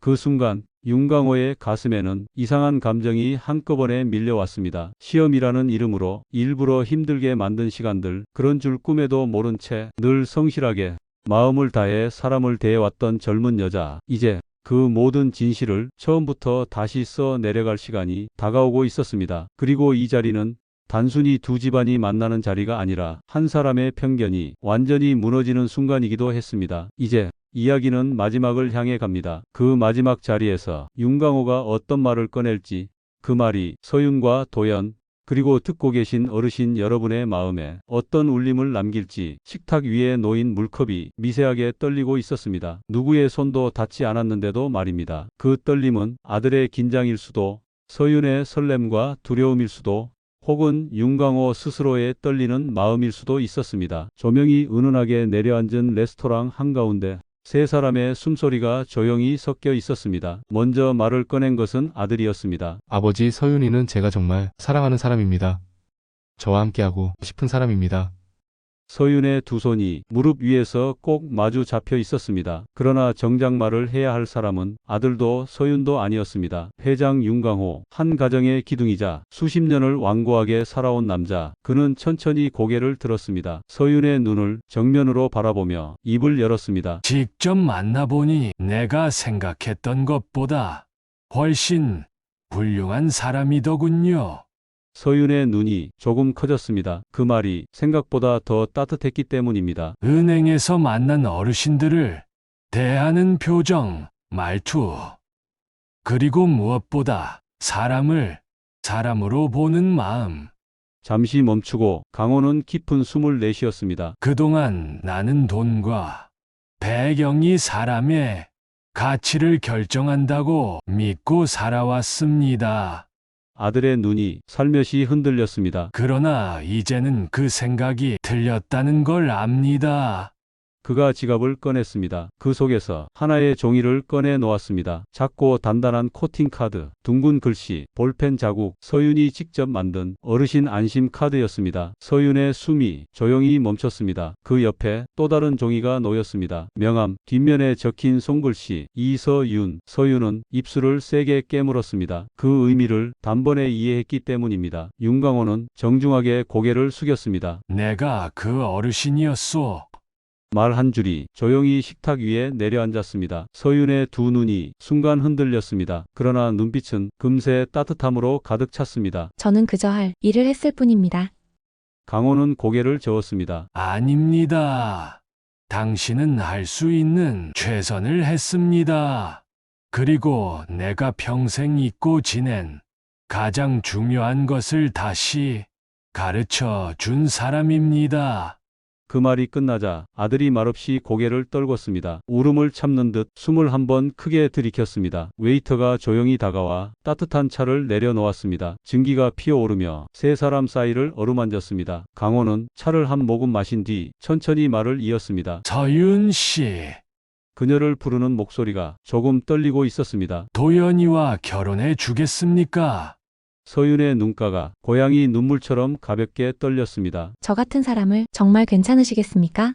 S1: 그 순간 윤강호의 가슴에는 이상한 감정이 한꺼번에 밀려왔습니다. 시험이라는 이름으로 일부러 힘들게 만든 시간들, 그런 줄 꿈에도 모른 채 늘 성실하게 마음을 다해 사람을 대해왔던 젊은 여자, 이제 그 모든 진실을 처음부터 다시 써 내려갈 시간이 다가오고 있었습니다. 그리고 이 자리는 단순히 두 집안이 만나는 자리가 아니라 한 사람의 편견이 완전히 무너지는 순간이기도 했습니다. 이제 이야기는 마지막을 향해 갑니다. 그 마지막 자리에서 윤강호가 어떤 말을 꺼낼지, 그 말이 서윤과 도연, 그리고 듣고 계신 어르신 여러분의 마음에 어떤 울림을 남길지. 식탁 위에 놓인 물컵이 미세하게 떨리고 있었습니다. 누구의 손도 닿지 않았는데도 말입니다. 그 떨림은 아들의 긴장일 수도, 서윤의 설렘과 두려움일 수도, 혹은 윤강호 스스로의 떨리는 마음일 수도 있었습니다. 조명이 은은하게 내려앉은 레스토랑 한가운데 세 사람의 숨소리가 조용히 섞여 있었습니다. 먼저 말을 꺼낸 것은 아들이었습니다.
S2: 아버지, 서윤이는 제가 정말 사랑하는 사람입니다. 저와 함께하고 싶은 사람입니다.
S1: 서윤의 두 손이 무릎 위에서 꼭 마주 잡혀 있었습니다. 그러나 정작 말을 해야 할 사람은 아들도 서윤도 아니었습니다. 회장 윤강호, 한 가정의 기둥이자 수십 년을 완고하게 살아온 남자. 그는 천천히 고개를 들었습니다. 서윤의 눈을 정면으로 바라보며 입을 열었습니다.
S3: 직접 만나보니 내가 생각했던 것보다 훨씬 훌륭한 사람이더군요.
S1: 서윤의 눈이 조금 커졌습니다. 그 말이 생각보다 더 따뜻했기 때문입니다.
S3: 은행에서 만난 어르신들을 대하는 표정, 말투, 그리고 무엇보다 사람을 사람으로 보는 마음.
S1: 잠시 멈추고 강호는 깊은 숨을 내쉬었습니다.
S3: 그동안 나는 돈과 배경이 사람의 가치를 결정한다고 믿고 살아왔습니다.
S1: 아들의 눈이 살며시 흔들렸습니다.
S3: 그러나 이제는 그 생각이 틀렸다는 걸 압니다.
S1: 그가 지갑을 꺼냈습니다. 그 속에서 하나의 종이를 꺼내 놓았습니다. 작고 단단한 코팅 카드, 둥근 글씨, 볼펜 자국, 서윤이 직접 만든 어르신 안심 카드였습니다. 서윤의 숨이 조용히 멈췄습니다. 그 옆에 또 다른 종이가 놓였습니다. 명함, 뒷면에 적힌 손글씨, 이서윤. 서윤은 입술을 세게 깨물었습니다. 그 의미를 단번에 이해했기 때문입니다. 윤강호는 정중하게 고개를 숙였습니다.
S3: 내가 그 어르신이었소.
S1: 말 한 줄이 조용히 식탁 위에 내려앉았습니다. 서윤의 두 눈이 순간 흔들렸습니다. 그러나 눈빛은 금세 따뜻함으로 가득 찼습니다.
S4: 저는 그저 할 일을 했을 뿐입니다.
S1: 강호는 고개를 저었습니다.
S3: 아닙니다. 당신은 할 수 있는 최선을 했습니다. 그리고 내가 평생 잊고 지낸 가장 중요한 것을 다시 가르쳐 준 사람입니다.
S1: 그 말이 끝나자 아들이 말없이 고개를 떨궜습니다. 울음을 참는 듯 숨을 한번 크게 들이켰습니다. 웨이터가 조용히 다가와 따뜻한 차를 내려놓았습니다. 증기가 피어오르며 세 사람 사이를 어루만졌습니다. 강호는 차를 한 모금 마신 뒤 천천히 말을 이었습니다.
S3: 서윤 씨,
S1: 그녀를 부르는 목소리가 조금 떨리고 있었습니다.
S3: 도연이와 결혼해 주겠습니까?
S1: 서윤의 눈가가 고양이 눈물처럼 가볍게 떨렸습니다.
S4: 저 같은 사람을 정말 괜찮으시겠습니까?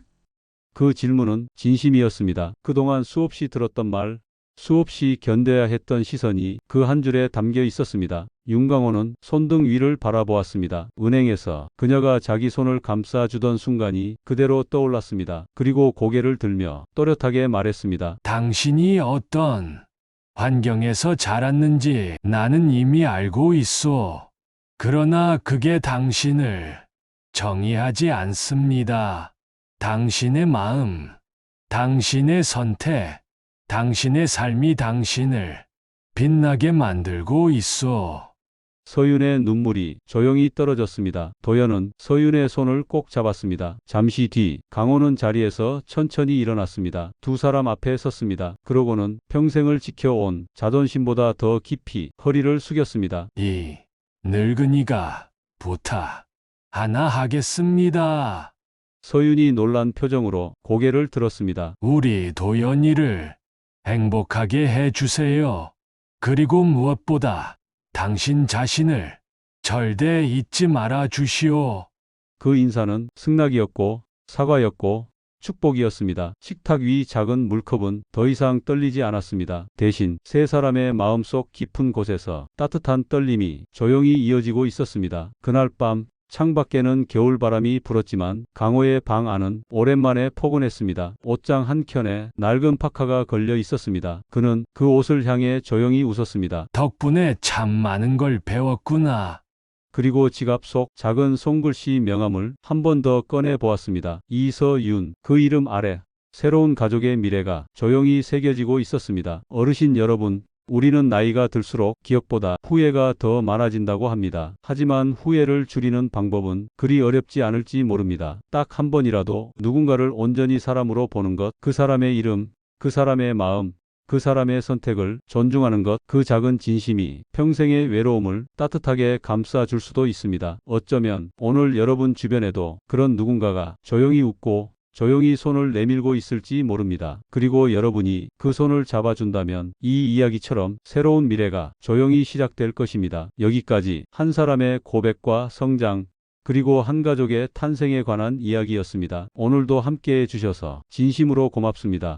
S1: 그 질문은 진심이었습니다. 그동안 수없이 들었던 말, 수없이 견뎌야 했던 시선이 그 한 줄에 담겨 있었습니다. 윤강호는 손등 위를 바라보았습니다. 은행에서 그녀가 자기 손을 감싸주던 순간이 그대로 떠올랐습니다. 그리고 고개를 들며 또렷하게 말했습니다.
S3: 당신이 어떤 환경에서 자랐는지 나는 이미 알고 있소. 그러나 그게 당신을 정의하지 않습니다. 당신의 마음, 당신의 선택, 당신의 삶이 당신을 빛나게 만들고 있어.
S1: 서윤의 눈물이 조용히 떨어졌습니다. 도연은 서윤의 손을 꼭 잡았습니다. 잠시 뒤 강호는 자리에서 천천히 일어났습니다. 두 사람 앞에 섰습니다. 그러고는 평생을 지켜온 자존심보다 더 깊이 허리를 숙였습니다.
S3: 이 늙은이가 부탁 하나 하겠습니다.
S1: 서윤이 놀란 표정으로 고개를 들었습니다.
S3: 우리 도연이를 행복하게 해주세요. 그리고 무엇보다 당신 자신을 절대 잊지 말아 주시오.
S1: 그 인사는 승낙이었고 사과였고 축복이었습니다. 식탁 위 작은 물컵은 더 이상 떨리지 않았습니다. 대신 세 사람의 마음속 깊은 곳에서 따뜻한 떨림이 조용히 이어지고 있었습니다. 그날 밤 창밖에는 겨울바람이 불었지만 강호의 방 안은 오랜만에 포근했습니다. 옷장 한 켠에 낡은 파카가 걸려 있었습니다. 그는 그 옷을 향해 조용히 웃었습니다.
S3: 덕분에 참 많은 걸 배웠구나.
S1: 그리고 지갑 속 작은 손글씨 명함을 한 번 더 꺼내 보았습니다. 이서윤. 그 이름 아래 새로운 가족의 미래가 조용히 새겨지고 있었습니다. 어르신 여러분, 우리는 나이가 들수록 기억보다 후회가 더 많아진다고 합니다. 하지만 후회를 줄이는 방법은 그리 어렵지 않을지 모릅니다. 딱 한 번이라도 누군가를 온전히 사람으로 보는 것, 그 사람의 이름, 그 사람의 마음, 그 사람의 선택을 존중하는 것, 그 작은 진심이 평생의 외로움을 따뜻하게 감싸줄 수도 있습니다. 어쩌면 오늘 여러분 주변에도 그런 누군가가 조용히 웃고 조용히 손을 내밀고 있을지 모릅니다. 그리고 여러분이 그 손을 잡아준다면 이 이야기처럼 새로운 미래가 조용히 시작될 것입니다. 여기까지 한 사람의 고백과 성장, 그리고 한 가족의 탄생에 관한 이야기였습니다. 오늘도 함께해 주셔서 진심으로 고맙습니다.